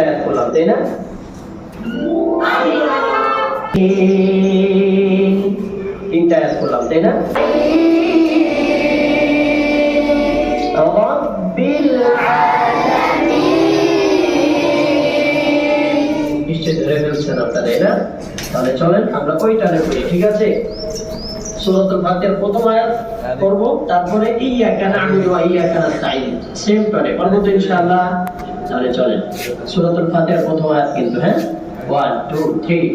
আয়াত করলাম, তাই না? তিনটা আয়াত করলাম, তাই না? নিশ্চয়ই ধরে ফেলছেন আপনারা, তাই না? তাহলে চলেন আমরা ওই টানে পড়ি, ঠিক আছে? সূরাতুল ফাতিহার প্রথম আয়াত করব, তারপরে ইয়্যাকা না'বুদু ওয়া ইয়্যাকা নাস্তাঈন, সেম টানে পারবো তো ইনশাআল্লাহ? তাহলে চলেন সূরাতুল ফাতিহার প্রথম আয়াত কিন্তু, হ্যাঁ, 1 2 3